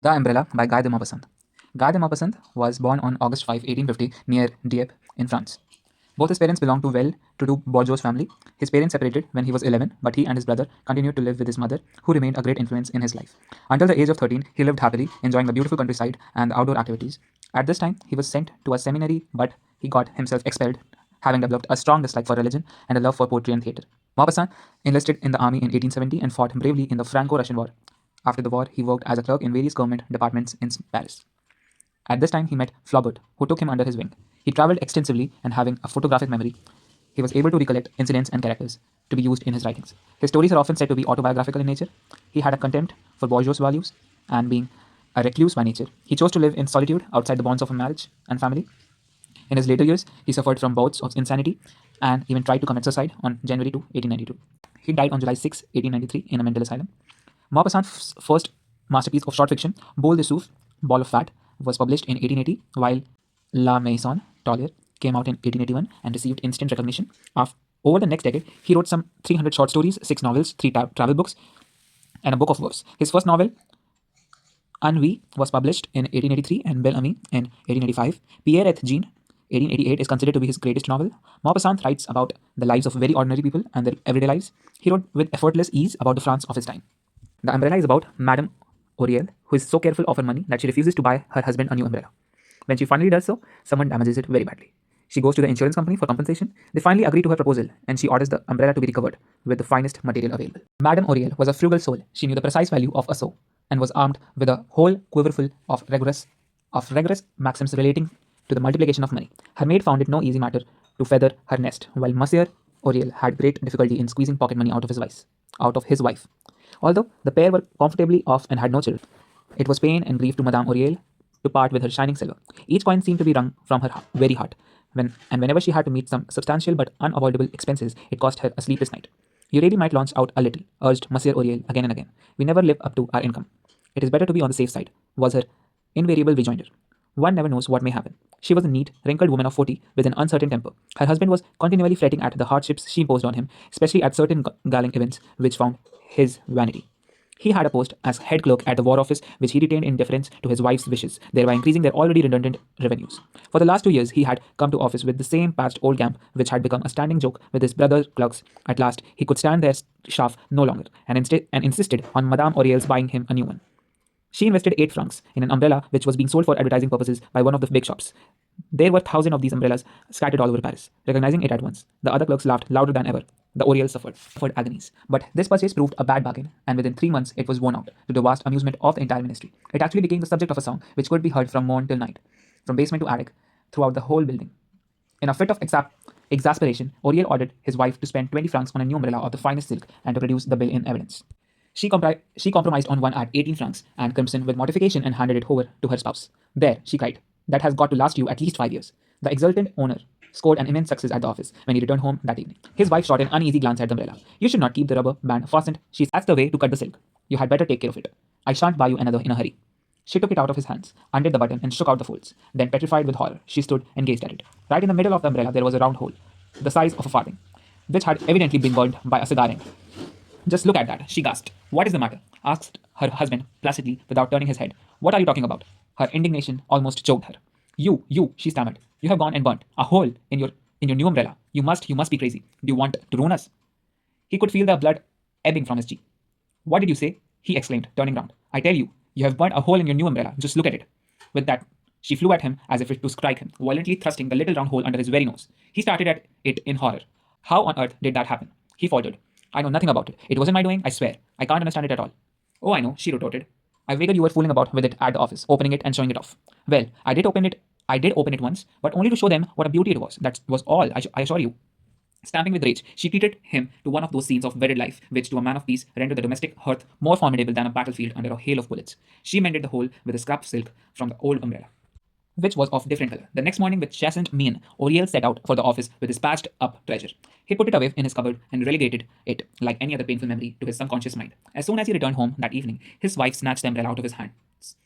The Umbrella by Guy de Maupassant. Guy de Maupassant was born on August 5, 1850, near Dieppe in France. Both his parents belonged to well-to-do bourgeois family. His parents separated when he was 11, but he and his brother continued to live with his mother, who remained a great influence in his life. Until the age of 13, he lived happily, enjoying the beautiful countryside and the outdoor activities. At this time, he was sent to a seminary, but he got himself expelled, having developed a strong dislike for religion and a love for poetry and theatre. Maupassant enlisted in the army in 1870 and fought bravely in the Franco-Russian War. After the war, he worked as a clerk in various government departments in Paris. At this time, he met Flaubert, who took him under his wing. He traveled extensively, and having a photographic memory, he was able to recollect incidents and characters to be used in his writings. His stories are often said to be autobiographical in nature. He had a contempt for bourgeois values, and being a recluse by nature, he chose to live in solitude outside the bonds of a marriage and family. In his later years, he suffered from bouts of insanity and even tried to commit suicide on January 2, 1892. He died on July 6, 1893, in a mental asylum. Maupassant's first masterpiece of short fiction, Bol de Souffle, Ball of Fat, was published in 1880, while La Maison Tolière came out in 1881 and received instant recognition. Over the next decade, he wrote some 300 short stories, 6 novels, 3 travel books, and a book of verse. His first novel, Ennui, was published in 1883 and Belle Amie in 1885. Pierre et Jean, 1888, is considered to be his greatest novel. Maupassant writes about the lives of very ordinary people and their everyday lives. He wrote with effortless ease about the France of his time. The umbrella is about Madame Auriel, who is so careful of her money that she refuses to buy her husband a new umbrella. When she finally does so, someone damages it very badly. She goes to the insurance company for compensation. They finally agree to her proposal, and she orders the umbrella to be recovered with the finest material available. Madame Auriel was a frugal soul. She knew the precise value of a sou and was armed with a whole quiverful of rigorous maxims relating to the multiplication of money. Her maid found it no easy matter to feather her nest, while Monsieur Auriel had great difficulty in squeezing pocket money out of his wife. Although the pair were comfortably off and had no children, it was pain and grief to Madame Auriel to part with her shining silver. Each coin seemed to be wrung from her very heart, whenever she had to meet some substantial but unavoidable expenses, it cost her a sleepless night. You really might launch out a little, urged Monsieur Auriel again and again. We never live up to our income. It is better to be on the safe side, was her invariable rejoinder. One never knows what may happen. She was a neat, wrinkled woman of 40 with an uncertain temper. Her husband was continually fretting at the hardships she imposed on him, especially at certain galling events which found his vanity. He had a post as head clerk at the War Office, which he retained in deference to his wife's wishes, thereby increasing their already redundant revenues. For the last 2 years, he had come to office with the same patched old camp, which had become a standing joke with his brother clerks. At last, he could stand their chaff no longer, and insisted on Madame Auriel's buying him a new one. She invested 8 francs in an umbrella which was being sold for advertising purposes by one of the big shops. There were thousands of these umbrellas scattered all over Paris. Recognizing it at once, the other clerks laughed louder than ever. The Oriel suffered agonies. But this purchase proved a bad bargain, and within 3 months it was worn out, to the vast amusement of the entire ministry. It actually became the subject of a song which could be heard from morn till night, from basement to attic, throughout the whole building. In a fit of exasperation, Oriel ordered his wife to spend 20 francs on a new umbrella of the finest silk and to produce the bill in evidence. She compromised on one at 18 francs and crimsoned with mortification and handed it over to her spouse. There, she cried, that has got to last you at least 5 years. The exultant owner scored an immense success at the office when he returned home that evening. His wife shot an uneasy glance at the umbrella. You should not keep the rubber band fastened. That's the way to cut the silk. You had better take care of it. I shan't buy you another in a hurry. She took it out of his hands, undid the button, and shook out the folds. Then, petrified with horror, she stood and gazed at it. Right in the middle of the umbrella there was a round hole, the size of a farthing, which had evidently been burned by a cigar end. Just look at that, she gasped. What is the matter? Asked her husband placidly without turning his head. What are you talking about? Her indignation almost choked her. You, she stammered. You have gone and burnt a hole in your new umbrella. You must be crazy. Do you want to ruin us? He could feel the blood ebbing from his cheek. What did you say? He exclaimed, turning round. I tell you, you have burnt a hole in your new umbrella. Just look at it. With that, she flew at him as if to strike him, violently thrusting the little round hole under his very nose. He started at it in horror. How on earth did that happen? He faltered. I know nothing about it. It wasn't my doing, I swear. I can't understand it at all. Oh, I know, she retorted. I figured you were fooling about with it at the office, opening it and showing it off. Well, I did open it once, but only to show them what a beauty it was. That was all, I assure you. Stamping with rage, she treated him to one of those scenes of wedded life, which to a man of peace render the domestic hearth more formidable than a battlefield under a hail of bullets. She mended the hole with a scrap of silk from the old umbrella, which was of different color. The next morning, with chastened mien, Oriel set out for the office with his patched up treasure. He put it away in his cupboard and relegated it, like any other painful memory, to his subconscious mind. As soon as he returned home that evening, his wife snatched the umbrella out of his hands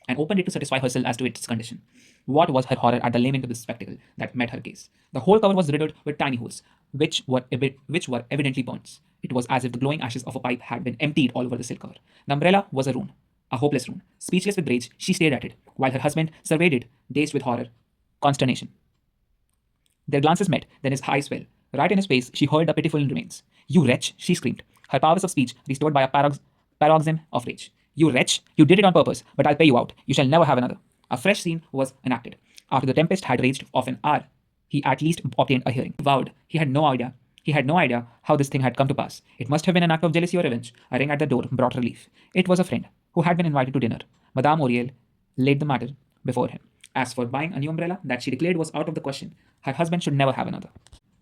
and opened it to satisfy herself as to its condition. What was her horror at the lament of the spectacle that met her gaze? The whole cover was riddled with tiny holes, which were evidently burns. It was as if the glowing ashes of a pipe had been emptied all over the silk cover. The umbrella was a ruin. A hopeless ruin. Speechless with rage, she stared at it, while her husband surveyed it, dazed with horror, consternation. Their glances met, then his eyes fell. Right in his face, she hurled the pitiful remains. You wretch, she screamed, her powers of speech restored by a paroxysm of rage. You wretch, you did it on purpose, but I'll pay you out. You shall never have another. A fresh scene was enacted. After the tempest had raged of an hour, he at least obtained a hearing. He vowed he had no idea. He had no idea how this thing had come to pass. It must have been an act of jealousy or revenge. A ring at the door brought relief. It was a friend who had been invited to dinner. Madame Auriel laid the matter before him. As for buying a new umbrella that she declared was out of the question, her husband should never have another.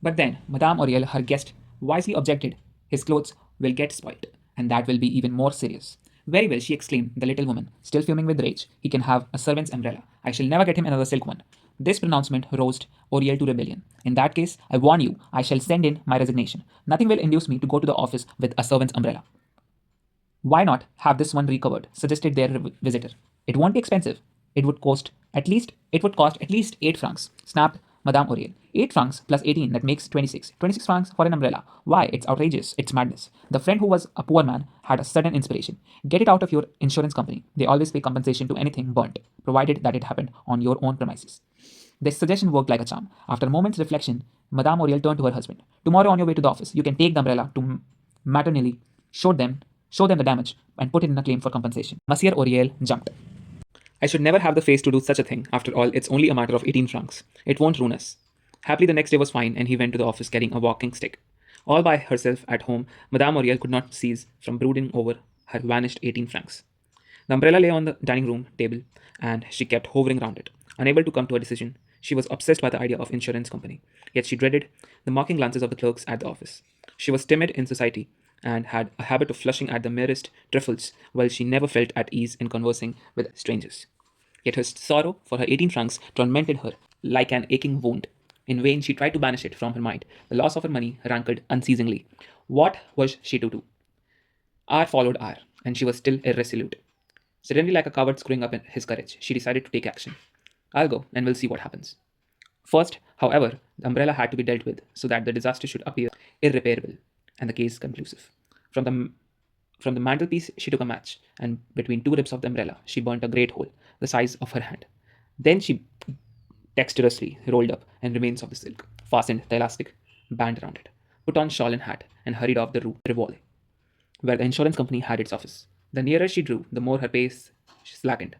But then, Madame Auriel, her guest, wisely objected. His clothes will get spoilt, and that will be even more serious. Very well, she exclaimed, the little woman, still fuming with rage. He can have a servant's umbrella. I shall never get him another silk one. This pronouncement roused Auriel to rebellion. In that case, I warn you, I shall send in my resignation. Nothing will induce me to go to the office with a servant's umbrella. Why not have this one recovered? Suggested their visitor. It won't be expensive. It would cost at least 8 francs, snapped Madame Auriel. 8 francs plus 18, that makes 26. 26 francs for an umbrella. Why? It's outrageous. It's madness. The friend who was a poor man had a sudden inspiration. Get it out of your insurance company. They always pay compensation to anything burnt, provided that it happened on your own premises. This suggestion worked like a charm. After a moment's reflection, Madame Auriel turned to her husband. Tomorrow on your way to the office, you can take the umbrella to maternally show them the damage, and put it in a claim for compensation. Monsieur Auriel jumped. I should never have the face to do such a thing. After all, it's only a matter of 18 francs. It won't ruin us. Happily, the next day was fine, and he went to the office carrying a walking stick. All by herself at home, Madame Auriel could not cease from brooding over her vanished 18 francs. The umbrella lay on the dining room table, and she kept hovering round it. Unable to come to a decision, she was obsessed by the idea of insurance company. Yet she dreaded the mocking glances of the clerks at the office. She was timid in society, and had a habit of flushing at the merest trifles, while she never felt at ease in conversing with strangers. Yet her sorrow for her 18 francs tormented her like an aching wound. In vain she tried to banish it from her mind. The loss of her money rankled unceasingly. What was she to do? Hour followed hour, and she was still irresolute. Suddenly, like a coward screwing up his courage, she decided to take action. I'll go, and we'll see what happens. First, however, the umbrella had to be dealt with so that the disaster should appear irreparable and the case conclusive. From the mantelpiece, she took a match, and between two ribs of the umbrella, she burnt a great hole, the size of her hand. Then she dexterously rolled up and remains of the silk, fastened the elastic band around it, put on shawl and hat, and hurried off the Rue Rivoli, where the insurance company had its office. The nearer she drew, the more her pace slackened.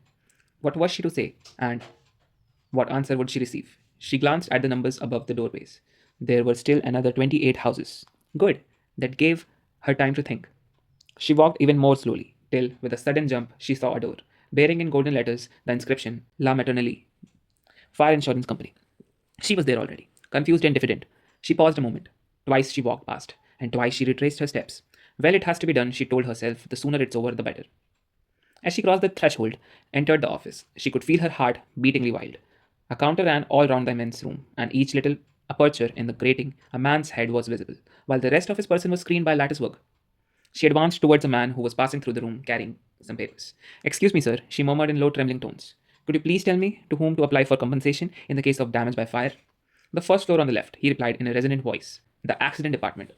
What was she to say, and what answer would she receive? She glanced at the numbers above the doorways. There were still another 28 houses. Good. That gave her time to think. She walked even more slowly, till, with a sudden jump, she saw a door, bearing in golden letters the inscription La Maternelle, Fire Insurance Company. She was there already, confused and diffident. She paused a moment. Twice she walked past, and twice she retraced her steps. Well, it has to be done, she told herself. The sooner it's over, the better. As she crossed the threshold, entered the office, she could feel her heart beatingly wild. A counter ran all round the immense room, and each little aperture in the grating, a man's head was visible, while the rest of his person was screened by lattice work. She advanced towards a man who was passing through the room carrying some papers. Excuse me, sir, she murmured in low, trembling tones. Could you please tell me to whom to apply for compensation in the case of damage by fire? The first floor on the left, he replied in a resonant voice. The accident department.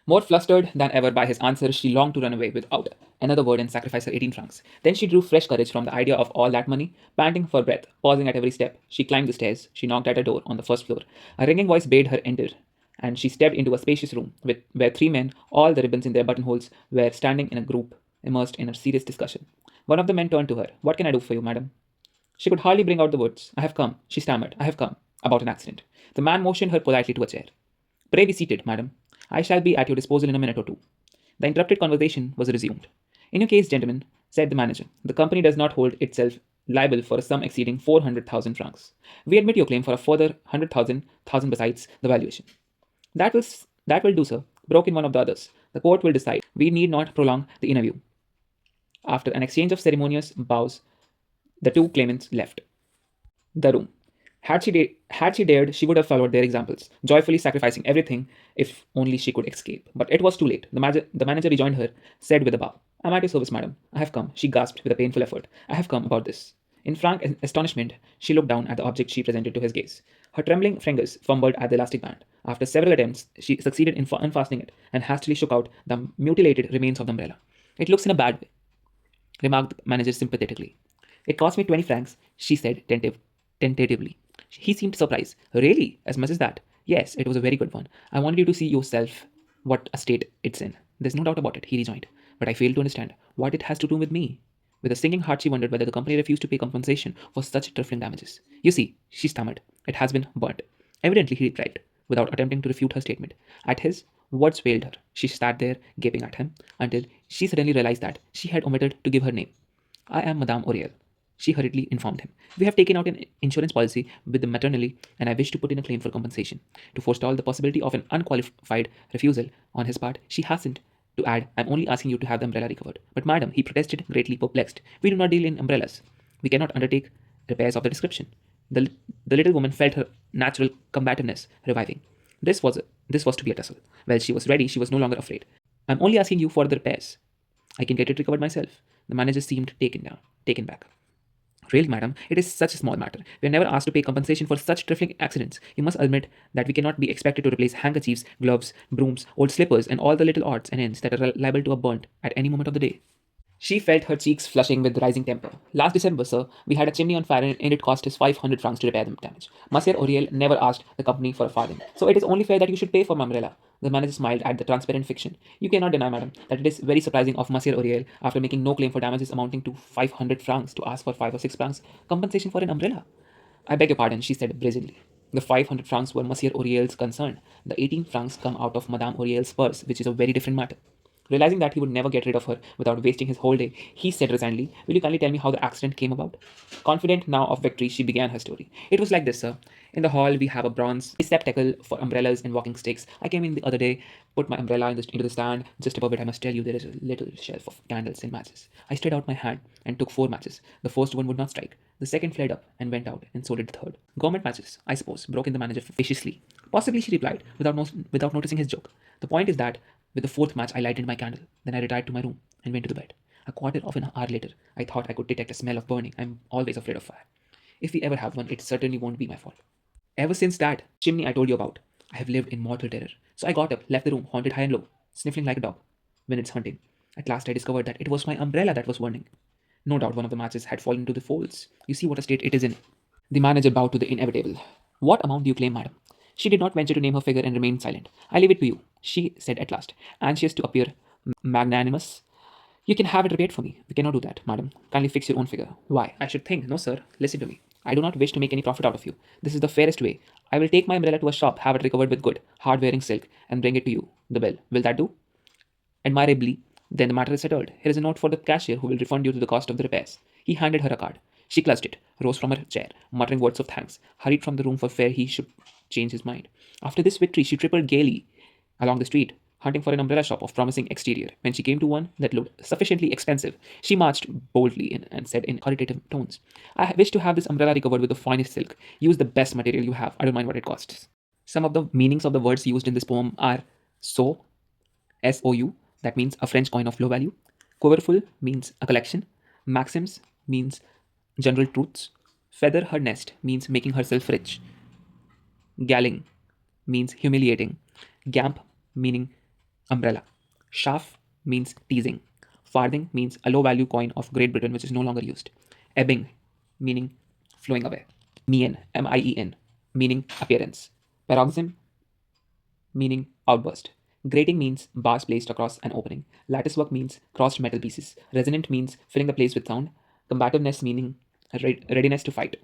More flustered than ever by his answer, she longed to run away without another word and sacrifice her 18 francs. Then she drew fresh courage from the idea of all that money. Panting for breath, pausing at every step, she climbed the stairs. She knocked at a door on the first floor. A ringing voice bade her enter, and she stepped into a spacious room where 3 men, all the ribbons in their buttonholes, were standing in a group, immersed in a serious discussion. One of the men turned to her. What can I do for you, madam? She could hardly bring out the words. I have come, she stammered. I have come. About an accident. The man motioned her politely to a chair. Pray be seated, madam. I shall be at your disposal in a minute or two. The interrupted conversation was resumed. In your case, gentlemen, said the manager, the company does not hold itself liable for a sum exceeding 400,000 francs. We admit your claim for a further 100,000 besides the valuation. That will do, sir, broke in one of the others. The court will decide. We need not prolong the interview. After an exchange of ceremonious bows, the two claimants left the room. Had she dared, she would have followed their examples, joyfully sacrificing everything if only she could escape. But it was too late. The manager rejoined her, said with a bow, I'm at your service, madam. I have come, she gasped with a painful effort. I have come about this. In frank astonishment, she looked down at the object she presented to his gaze. Her trembling fingers fumbled at the elastic band. After several attempts, she succeeded in unfastening it and hastily shook out the mutilated remains of the umbrella. It looks in a bad way. remarked the manager sympathetically. It cost me 20 francs, she said tentatively. He seemed surprised. Really? As much as that? Yes, it was a very good one. I wanted you to see yourself what a state it's in. There's no doubt about it, he rejoined. But I fail to understand what it has to do with me. With a sinking heart, she wondered whether the company refused to pay compensation for such trifling damages. You see, she stammered, it has been burnt. Evidently, he replied, without attempting to refute her statement. At his words failed her. She sat there, gaping at him, until she suddenly realized that she had omitted to give her name. I am Madame Auriel, she hurriedly informed him. We have taken out an insurance policy with the maternally, and I wish to put in a claim for compensation. To forestall the possibility of an unqualified refusal on his part, she hastened to add, I'm only asking you to have the umbrella recovered. But madam, he protested, greatly perplexed, we do not deal in umbrellas. We cannot undertake repairs of the description. The, the little woman felt her natural combativeness reviving. This was to be a tussle. Well, she was ready, she was no longer afraid. I'm only asking you for the repairs. I can get it recovered myself. The manager seemed taken back. Really, madam, it is such a small matter. We are never asked to pay compensation for such trifling accidents. You must admit that we cannot be expected to replace handkerchiefs, gloves, brooms, old slippers, and all the little odds and ends that are liable to be burnt at any moment of the day. She felt her cheeks flushing with rising temper. Last December, sir, we had a chimney on fire and it cost us 500 francs to repair the damage. Monsieur Auriel never asked the company for a farthing, so it is only fair that you should pay for my umbrella. The manager smiled at the transparent fiction. You cannot deny, madam, that it is very surprising of Monsieur Auriel, after making no claim for damages amounting to 500 francs, to ask for 5 or 6 francs compensation for an umbrella. I beg your pardon, she said brazenly. The 500 francs were Monsieur Auriel's concern. The 18 francs come out of Madame Auriel's purse, which is a very different matter. Realizing that he would never get rid of her without wasting his whole day, he said resignedly, will you kindly tell me how the accident came about? Confident now of victory, she began her story. It was like this, sir. In the hall, we have a bronze receptacle for umbrellas and walking sticks. I came in the other day, put my umbrella into the stand. Just above it, I must tell you, there is a little shelf of candles and matches. I stretched out my hand and took 4 matches. The first one would not strike. The second flared up and went out, and so did the third. Government matches, I suppose, broke in the manager facetiously. Possibly, she replied, without noticing his joke. The point is that with the fourth match, I lighted my candle. Then I retired to my room and went to the bed. A quarter of an hour later, I thought I could detect a smell of burning. I'm always afraid of fire. If we ever have one, it certainly won't be my fault. Ever since that chimney I told you about, I have lived in mortal terror. So I got up, left the room, haunted high and low, sniffling like a dog when it's hunting. At last I discovered that it was my umbrella that was burning. No doubt one of the matches had fallen into the folds. You see what a state it is in. The manager bowed to the inevitable. What amount do you claim, madam? She did not venture to name her figure and remained silent. I leave it to you, she said at last, anxious to appear magnanimous. You can have it repaired for me. We cannot do that, madam. Kindly fix your own figure. Why? I should think. No, sir. Listen to me. I do not wish to make any profit out of you. This is the fairest way. I will take my umbrella to a shop, have it recovered with good, hard wearing silk, and bring it to you. The bill. Will that do? Admirably, then the matter is settled. Here is a note for the cashier who will refund you to the cost of the repairs. He handed her a card. She clutched it, rose from her chair, muttering words of thanks, hurried from the room for fear he should change his mind. After this victory, she tripped gaily along the street, hunting for an umbrella shop of promising exterior. When she came to one that looked sufficiently expensive, she marched boldly in and said in authoritative tones, I wish to have this umbrella recovered with the finest silk. Use the best material you have. I don't mind what it costs. Some of the meanings of the words used in this poem are so, SOU, that means a French coin of low value. Quiverful means a collection. Maxims means general truths. Feather her nest means making herself rich. Galling means humiliating. Gamp meaning umbrella. Shaft means teasing. Farthing means a low value coin of Great Britain which is no longer used. Ebbing meaning flowing away. Mien, Mien, meaning appearance. Paroxysm meaning outburst. Grating means bars placed across an opening. Latticework means crossed metal pieces. Resonant means filling the place with sound. Combativeness meaning readiness to fight.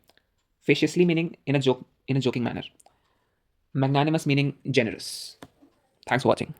Facetiously meaning in a joking manner. Magnanimous meaning generous. Thanks for watching.